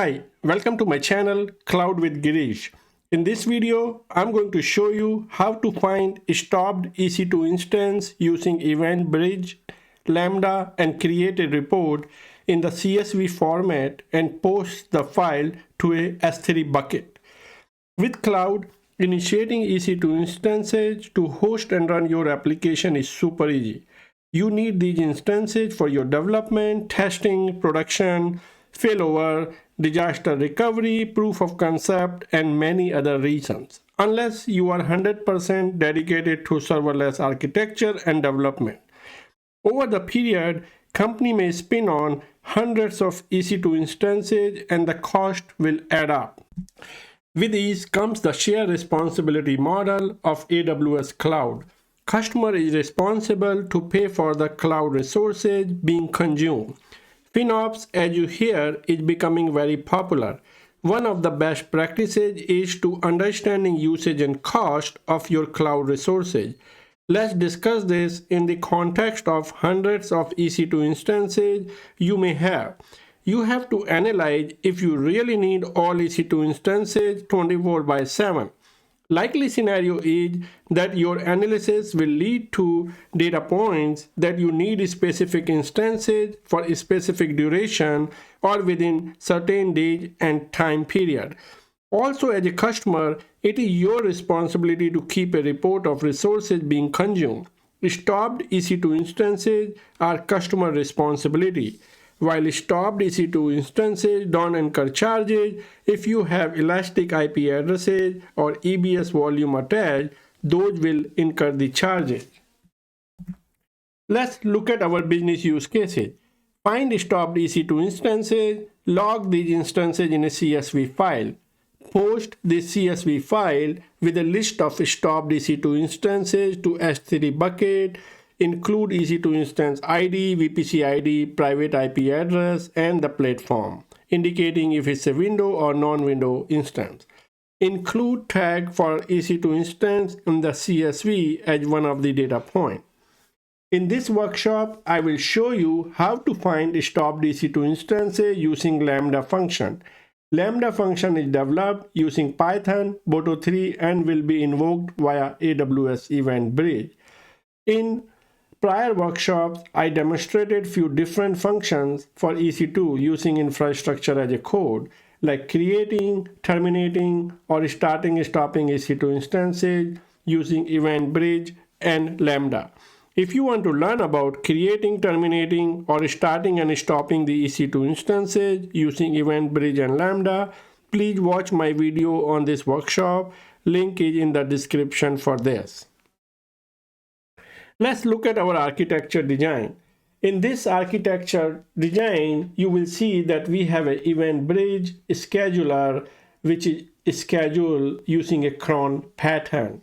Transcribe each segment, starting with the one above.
Hi, welcome to my channel Cloud with Girish. In this video, I'm going to show you how to find a stopped EC2 instance using Event Bridge, Lambda, and create a report in the CSV format and post the file to a S3 bucket. With Cloud, initiating EC2 instances to host and run your application is super easy. You need these instances for your development, testing, production, failover, disaster recovery, proof of concept, and many other reasons, unless you are 100% dedicated to serverless architecture and development. Over the period, company may spin on hundreds of EC2 instances and the cost will add up. With these comes the shared responsibility model of AWS Cloud. Customer is responsible to pay for the cloud resources being consumed. FinOps, as you hear, is becoming very popular. One of the best practices is to understanding usage and cost of your cloud resources. Let's discuss this in the context of hundreds of EC2 instances you may have. You have to analyze if you really need all EC2 instances 24/7. Likely scenario is that your analysis will lead to data points that you need specific instances for a specific duration or within certain days and time period. Also, as a customer, it is your responsibility to keep a report of resources being consumed. Stopped EC2 instances are customer responsibility, while stopped EC2 instances don't incur charges. If you have elastic IP addresses or EBS volume attached, those will incur the charges. Let's look at our business use cases. Find stopped EC2 instances, log these instances in a CSV file. Post this CSV file with a list of stopped EC2 instances to S3 bucket. Include EC2 instance ID, VPC ID, private IP address, and the platform, indicating if it's a window or non-window instance. Include tag for EC2 instance in the CSV as one of the data points. In this workshop, I will show you how to find stopped EC2 instances using Lambda function. Lambda function is developed using Python, Boto3, and will be invoked via AWS Event Bridge. In prior workshops, I demonstrated few different functions for EC2 using infrastructure as a code, like creating, terminating, or starting and stopping EC2 instances using Event Bridge and Lambda. If you want to learn about creating, terminating, or starting and stopping the EC2 instances using Event Bridge and Lambda, please watch my video on this workshop. Link is in the description for this. Let's look at our architecture design. In this architecture design, you will see that we have an Event Bridge scheduler, which is scheduled using a cron pattern.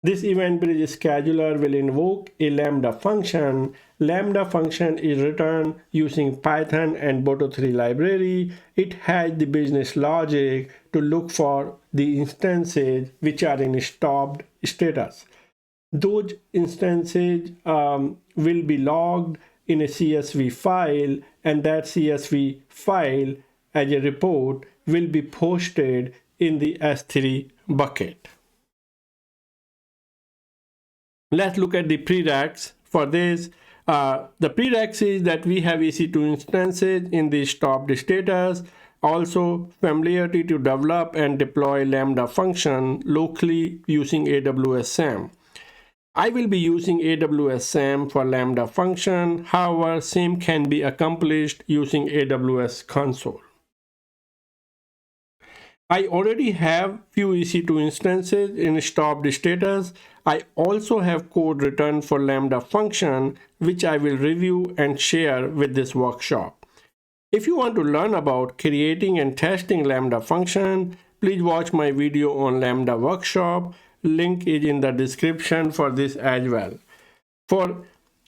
This Event Bridge scheduler will invoke a Lambda function. Lambda function is written using Python and Boto3 library. It has the business logic to look for the instances which are in stopped status. Those instances will be logged in a CSV file, and that CSV file as a report will be posted in the S3 bucket. Let's look at the prereqs for this. The prereqs is that we have EC2 instances in the stopped status. Also, familiarity to develop and deploy Lambda function locally using AWS SAM. I will be using AWS SAM for Lambda function. However, same can be accomplished using AWS console. I already have few EC2 instances in stopped status. I also have code written for Lambda function, which I will review and share with this workshop. If you want to learn about creating and testing Lambda function, please watch my video on Lambda workshop. Link is in the description for this as well. For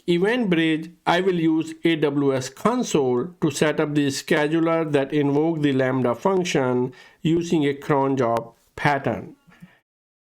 Event Bridge, I will use AWS console to set up the scheduler that invoke the Lambda function using a cron job pattern.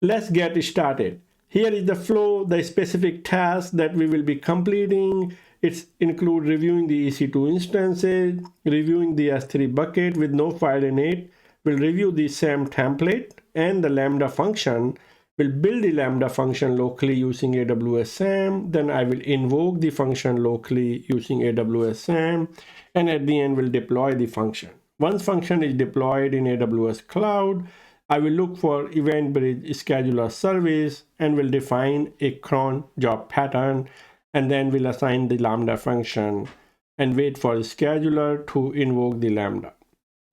Let's get started. Here is the flow, the specific task that we will be completing. It includes reviewing the EC2 instances, reviewing the S3 bucket with no file in it. We'll review the SAM template and the Lambda function. We'll build the Lambda function locally using AWS SAM. Then I will invoke the function locally using AWS SAM. And at the end, we'll deploy the function. Once function is deployed in AWS Cloud, I will look for Event Bridge scheduler service and will define a cron job pattern, and then we'll assign the Lambda function and wait for the scheduler to invoke the Lambda.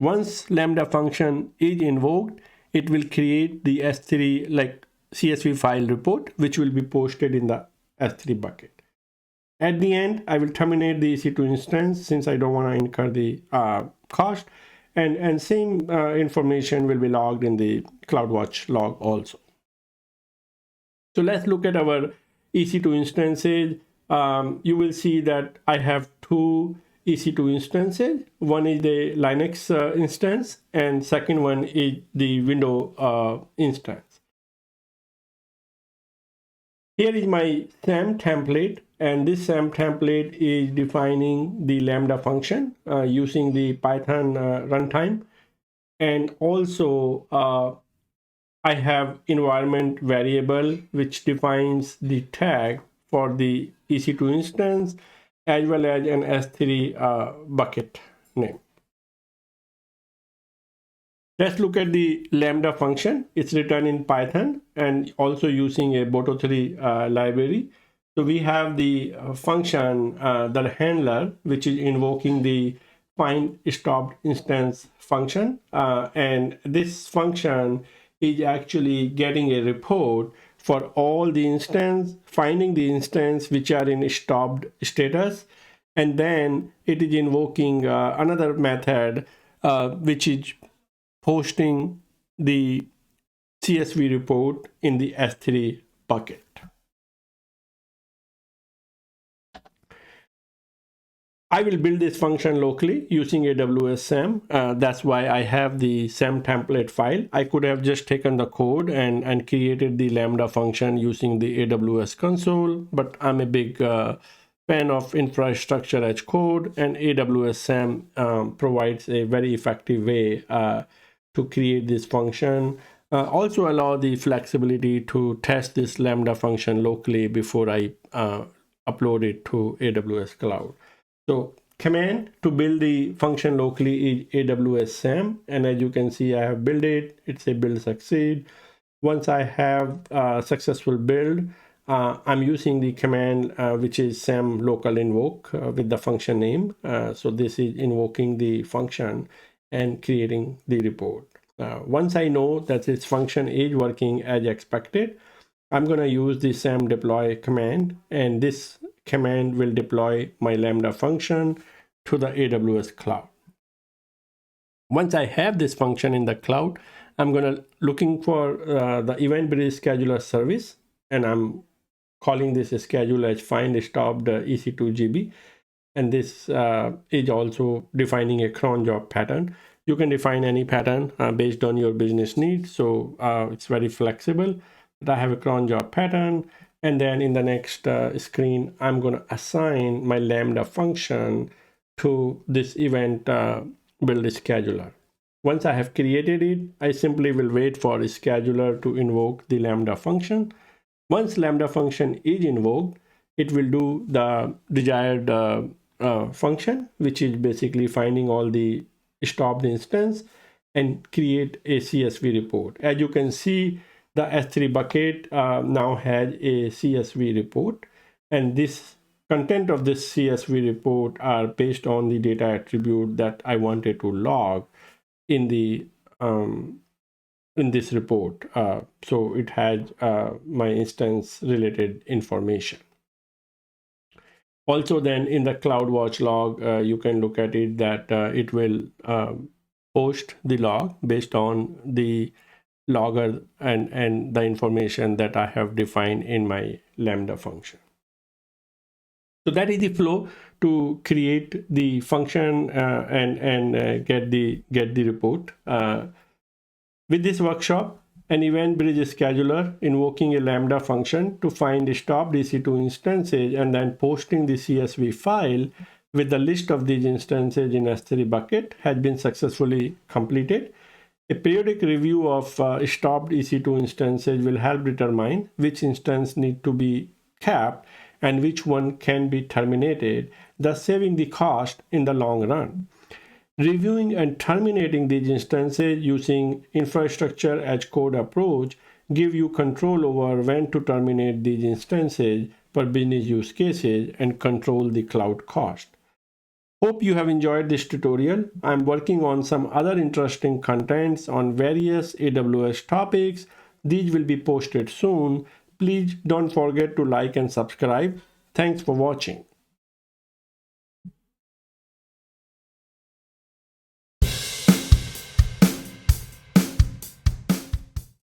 Once Lambda function is invoked, it will create the S3 like CSV file report, which will be posted in the S3 bucket. At the end, I will terminate the EC2 instance since I don't want to incur the cost. And same information will be logged in the CloudWatch log also. So let's look at our EC2 instances. You will see that I have two EC2 instances. One is the Linux instance, and second one is the Windows instance. Here is my SAM template, and this SAM template is defining the Lambda function using the Python runtime. And also I have environment variable which defines the tag for the EC2 instance as well as an S3 bucket name. Let's look at the Lambda function. It's written in Python and also using a Boto3 library. So we have the function, the handler, which is invoking the find stopped instance function. And this function is actually getting a report for all the instance, finding the instance which are in stopped status. And then it is invoking another method, which is posting the CSV report in the S3 bucket. I will build this function locally using AWS SAM. That's why I have the SAM template file. I could have just taken the code and created the Lambda function using the AWS console, but I'm a big fan of infrastructure as code, and AWS SAM provides a very effective way to create this function. Also allow the flexibility to test this Lambda function locally before I upload it to AWS Cloud. So command to build the function locally is AWS SAM, and as you can see, I have built it. It's a build succeed. Once I have a successful build, I'm using the command which is SAM local invoke with the function name. So this is invoking the function and creating the report. Once I know that this function is working as expected, I'm going to use the SAM deploy command, and this command will deploy my Lambda function to the AWS cloud. Once I have this function in the cloud, I'm going to looking for the Event Bridge scheduler service, and I'm calling this schedule as find stopped EC2 GB. And this is also defining a cron job pattern. You can define any pattern based on your business needs. So it's very flexible. But I have a cron job pattern. And then in the next screen, I'm going to assign my Lambda function to this event build scheduler. Once I have created it, I simply will wait for the scheduler to invoke the Lambda function. Once Lambda function is invoked, it will do the desired function, which is basically finding all the stopped instance and create a CSV report. As you can see, the S3 bucket now has a CSV report, and this content of this CSV report are based on the data attribute that I wanted to log in the in this report. So it has my instance related information. Also, then in the CloudWatch log, you can look at it that it will post the log based on the logger and the information that I have defined in my Lambda function. So that is the flow to create the function and get the report. With this workshop, an Event Bridge scheduler invoking a Lambda function to find stopped EC2 instances and then posting the CSV file with the list of these instances in S3 bucket has been successfully completed. A periodic review of stopped EC2 instances will help determine which instance need to be kept and which one can be terminated, thus saving the cost in the long run. Reviewing and terminating these instances using infrastructure as code approach give you control over when to terminate these instances for business use cases and control the cloud cost. Hope you have enjoyed this tutorial. I'm working on some other interesting contents on various AWS topics. These will be posted soon. Please don't forget to like and subscribe. Thanks for watching.